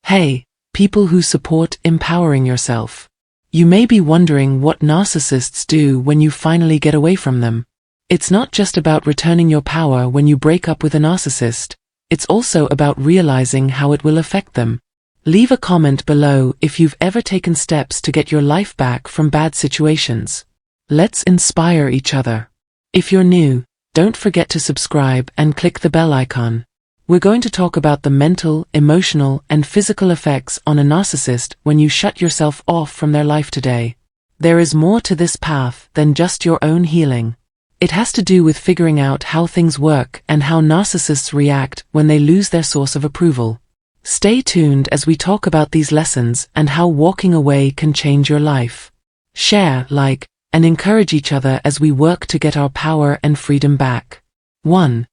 Hey, people who support empowering yourself. You may be wondering what narcissists do when you finally get away from them. It's not just about returning your power when you break up with a narcissist. It's also about realizing how it will affect them. Leave a comment below if you've ever taken steps to get your life back from bad situations. Let's inspire each other. If you're new, don't forget to subscribe and click the bell icon. We're going to talk about the mental, emotional, and physical effects on a narcissist when you shut yourself off from their life today. There is more to this path than just your own healing. It has to do with figuring out how things work and how narcissists react when they lose their source of approval. Stay tuned as we talk about these lessons and how walking away can change your life. Share, like, and encourage each other as we work to get our power and freedom back. 1.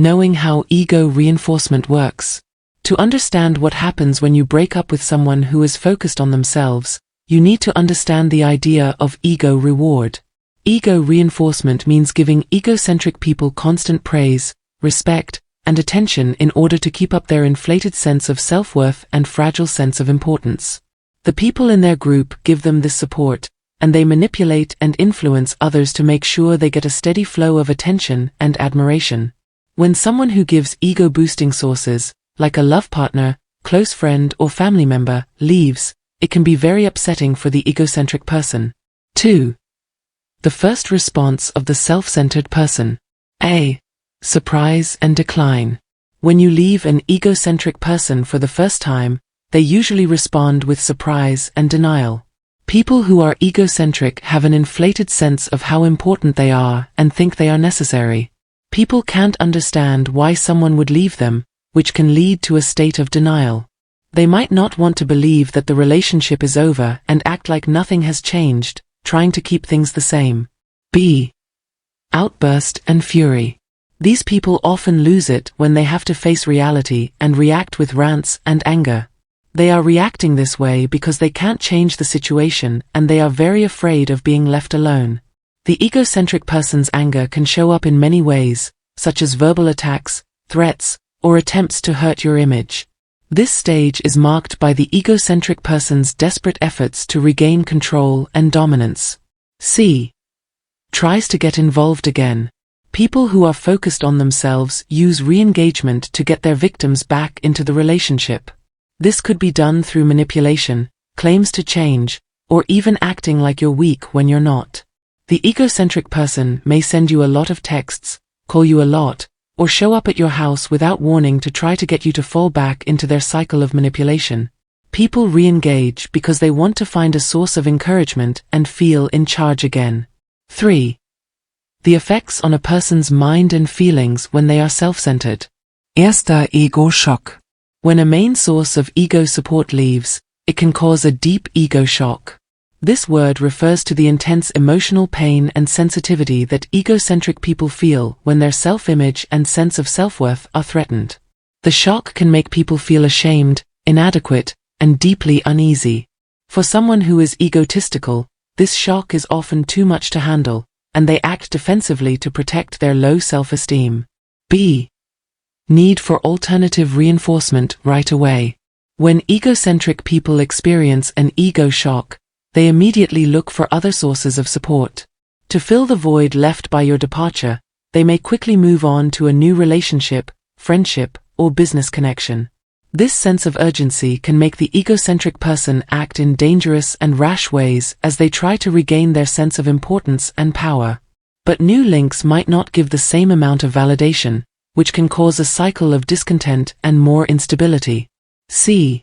Knowing how ego reinforcement works. To understand what happens when you break up with someone who is focused on themselves, you need to understand the idea of ego reward. Ego reinforcement means giving egocentric people constant praise, respect, and attention in order to keep up their inflated sense of self-worth and fragile sense of importance. The people in their group give them this support, and they manipulate and influence others to make sure they get a steady flow of attention and admiration. When someone who gives ego-boosting sources, like a love partner, close friend or family member, leaves, it can be very upsetting for the egocentric person. 2. The first response of the self-centered person. A. Surprise and decline. When you leave an egocentric person for the first time, they usually respond with surprise and denial. People who are egocentric have an inflated sense of how important they are and think they are necessary. People can't understand why someone would leave them, which can lead to a state of denial. They might not want to believe that the relationship is over and act like nothing has changed, trying to keep things the same. B. Outburst and fury. These people often lose it when they have to face reality and react with rants and anger. They are reacting this way because they can't change the situation and they are very afraid of being left alone. The egocentric person's anger can show up in many ways, such as verbal attacks, threats, or attempts to hurt your image. This stage is marked by the egocentric person's desperate efforts to regain control and dominance. C. Tries to get involved again. People who are focused on themselves use re-engagement to get their victims back into the relationship. This could be done through manipulation, claims to change, or even acting like you're weak when you're not. The egocentric person may send you a lot of texts, call you a lot, or show up at your house without warning to try to get you to fall back into their cycle of manipulation. People re-engage because they want to find a source of encouragement and feel in charge again. 3. The effects on a person's mind and feelings when they are self-centered. Erster Ego-Schock. When a main source of ego support leaves, it can cause a deep ego shock. This word refers to the intense emotional pain and sensitivity that egocentric people feel when their self-image and sense of self-worth are threatened. The shock can make people feel ashamed, inadequate, and deeply uneasy. For someone who is egotistical, this shock is often too much to handle, and they act defensively to protect their low self-esteem. B. Need for alternative reinforcement right away. When egocentric people experience an ego shock, they immediately look for other sources of support. To fill the void left by your departure, they may quickly move on to a new relationship, friendship, or business connection. This sense of urgency can make the egocentric person act in dangerous and rash ways as they try to regain their sense of importance and power. But new links might not give the same amount of validation, which can cause a cycle of discontent and more instability. C.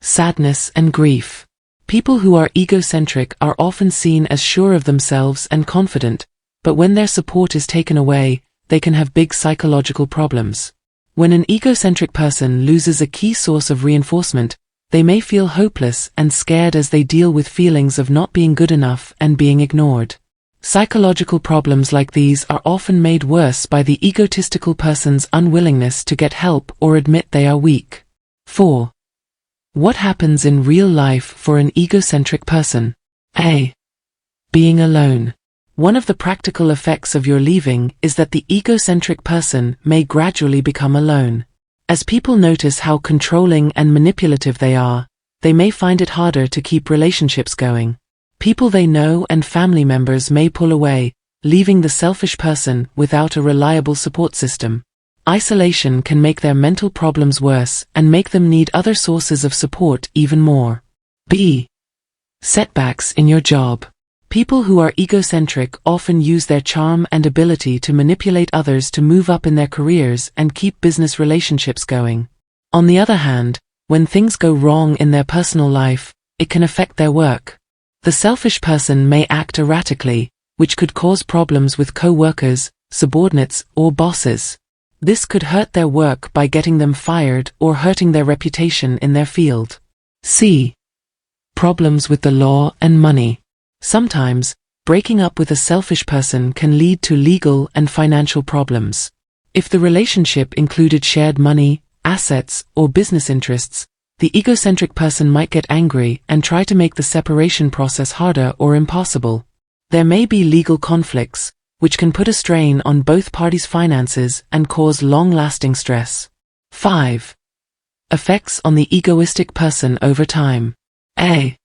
Sadness and grief. People who are egocentric are often seen as sure of themselves and confident, but when their support is taken away, they can have big psychological problems. When an egocentric person loses a key source of reinforcement, they may feel hopeless and scared as they deal with feelings of not being good enough and being ignored. Psychological problems like these are often made worse by the egotistical person's unwillingness to get help or admit they are weak. 4. What happens in real life for an egocentric person? A. Being alone. One of the practical effects of your leaving is that the egocentric person may gradually become alone. As people notice how controlling and manipulative they are, they may find it harder to keep relationships going. People they know and family members may pull away, leaving the selfish person without a reliable support system. Isolation can make their mental problems worse and make them need other sources of support even more. B. Setbacks in your job. People who are egocentric often use their charm and ability to manipulate others to move up in their careers and keep business relationships going. On the other hand, when things go wrong in their personal life, it can affect their work. The selfish person may act erratically, which could cause problems with co-workers, subordinates, or bosses. This could hurt their work by getting them fired or hurting their reputation in their field. C. Problems with the law and money. Sometimes, breaking up with a selfish person can lead to legal and financial problems. If the relationship included shared money, assets, or business interests, the egocentric person might get angry and try to make the separation process harder or impossible. There may be legal conflicts, which can put a strain on both parties' finances and cause long-lasting stress. 5. Effects on the egoistic person over time. A.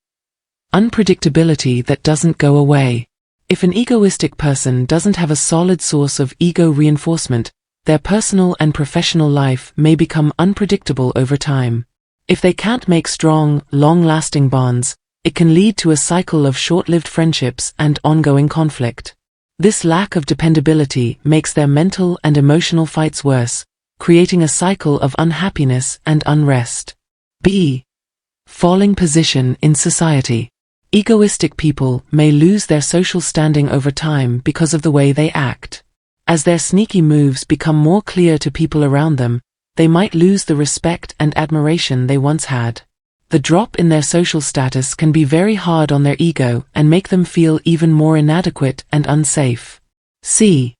Unpredictability that doesn't go away. If an egoistic person doesn't have a solid source of ego reinforcement, their personal and professional life may become unpredictable over time. If they can't make strong, long-lasting bonds, it can lead to a cycle of short-lived friendships and ongoing conflict. This lack of dependability makes their mental and emotional fights worse, creating a cycle of unhappiness and unrest. B. Falling position in society. Egoistic people may lose their social standing over time because of the way they act. As their sneaky moves become more clear to people around them, they might lose the respect and admiration they once had. The drop in their social status can be very hard on their ego and make them feel even more inadequate and unsafe. C.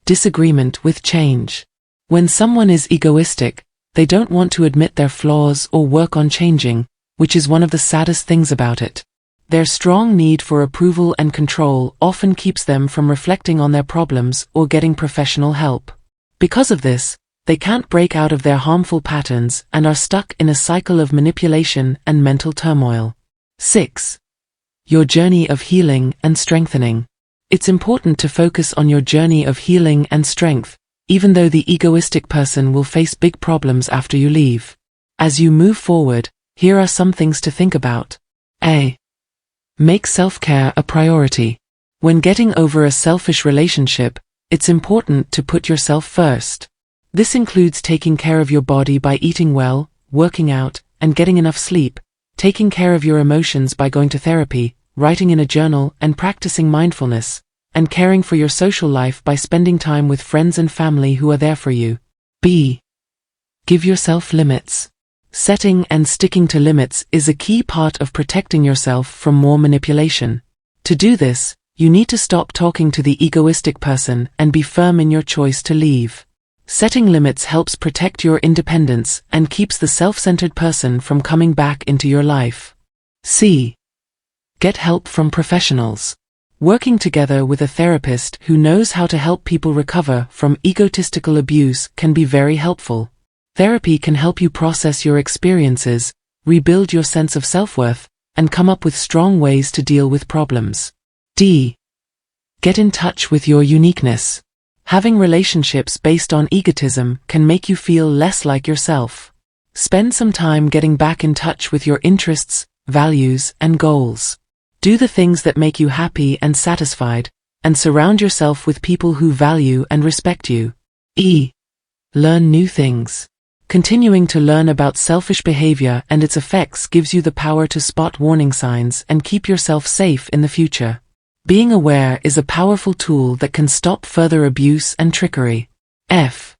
Disagreement with change. When someone is egoistic, they don't want to admit their flaws or work on changing, which is one of the saddest things about it. Their strong need for approval and control often keeps them from reflecting on their problems or getting professional help. Because of this, they can't break out of their harmful patterns and are stuck in a cycle of manipulation and mental turmoil. 6. Your journey of healing and strengthening. It's important to focus on your journey of healing and strength, even though the egoistic person will face big problems after you leave. As you move forward, here are some things to think about. A. Make self-care a priority. When getting over a selfish relationship, it's important to put yourself first. This includes taking care of your body by eating well, working out, and getting enough sleep, taking care of your emotions by going to therapy, writing in a journal, and practicing mindfulness, and caring for your social life by spending time with friends and family who are there for you. B. Give yourself limits. Setting and sticking to limits is a key part of protecting yourself from more manipulation. To do this, you need to stop talking to the egoistic person and be firm in your choice to leave. Setting limits helps protect your independence and keeps the self-centered person from coming back into your life. C. Get help from professionals. Working together with a therapist who knows how to help people recover from egotistical abuse can be very helpful. Therapy can help you process your experiences, rebuild your sense of self-worth, and come up with strong ways to deal with problems. D. Get in touch with your uniqueness. Having relationships based on egotism can make you feel less like yourself. Spend some time getting back in touch with your interests, values, and goals. Do the things that make you happy and satisfied, and surround yourself with people who value and respect you. E. Learn new things. Continuing to learn about selfish behavior and its effects gives you the power to spot warning signs and keep yourself safe in the future. Being aware is a powerful tool that can stop further abuse and trickery. F.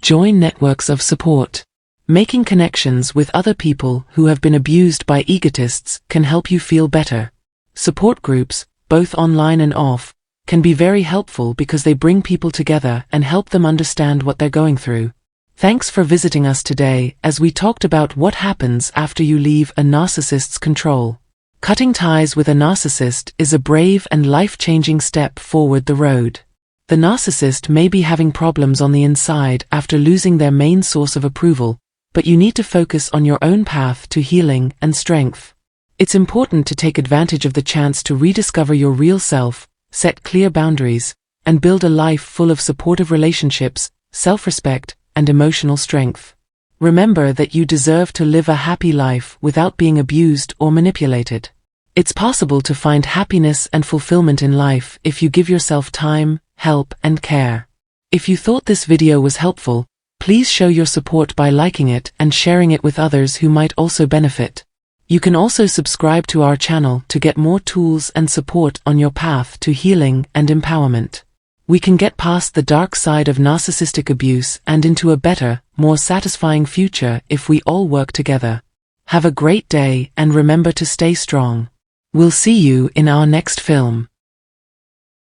Join networks of support. Making connections with other people who have been abused by egotists can help you feel better. Support groups, both online and off, can be very helpful because they bring people together and help them understand what they're going through. Thanks for visiting us today as we talked about what happens after you leave a narcissist's control. Cutting ties with a narcissist is a brave and life-changing step forward the road. The narcissist may be having problems on the inside after losing their main source of approval, but you need to focus on your own path to healing and strength. It's important to take advantage of the chance to rediscover your real self, set clear boundaries, and build a life full of supportive relationships, self-respect, and emotional strength. Remember that you deserve to live a happy life without being abused or manipulated. It's possible to find happiness and fulfillment in life if you give yourself time, help, and care. If you thought this video was helpful, please show your support by liking it and sharing it with others who might also benefit. You can also subscribe to our channel to get more tools and support on your path to healing and empowerment. We can get past the dark side of narcissistic abuse and into a better, more satisfying future if we all work together. Have a great day and remember to stay strong. We'll see you in our next film.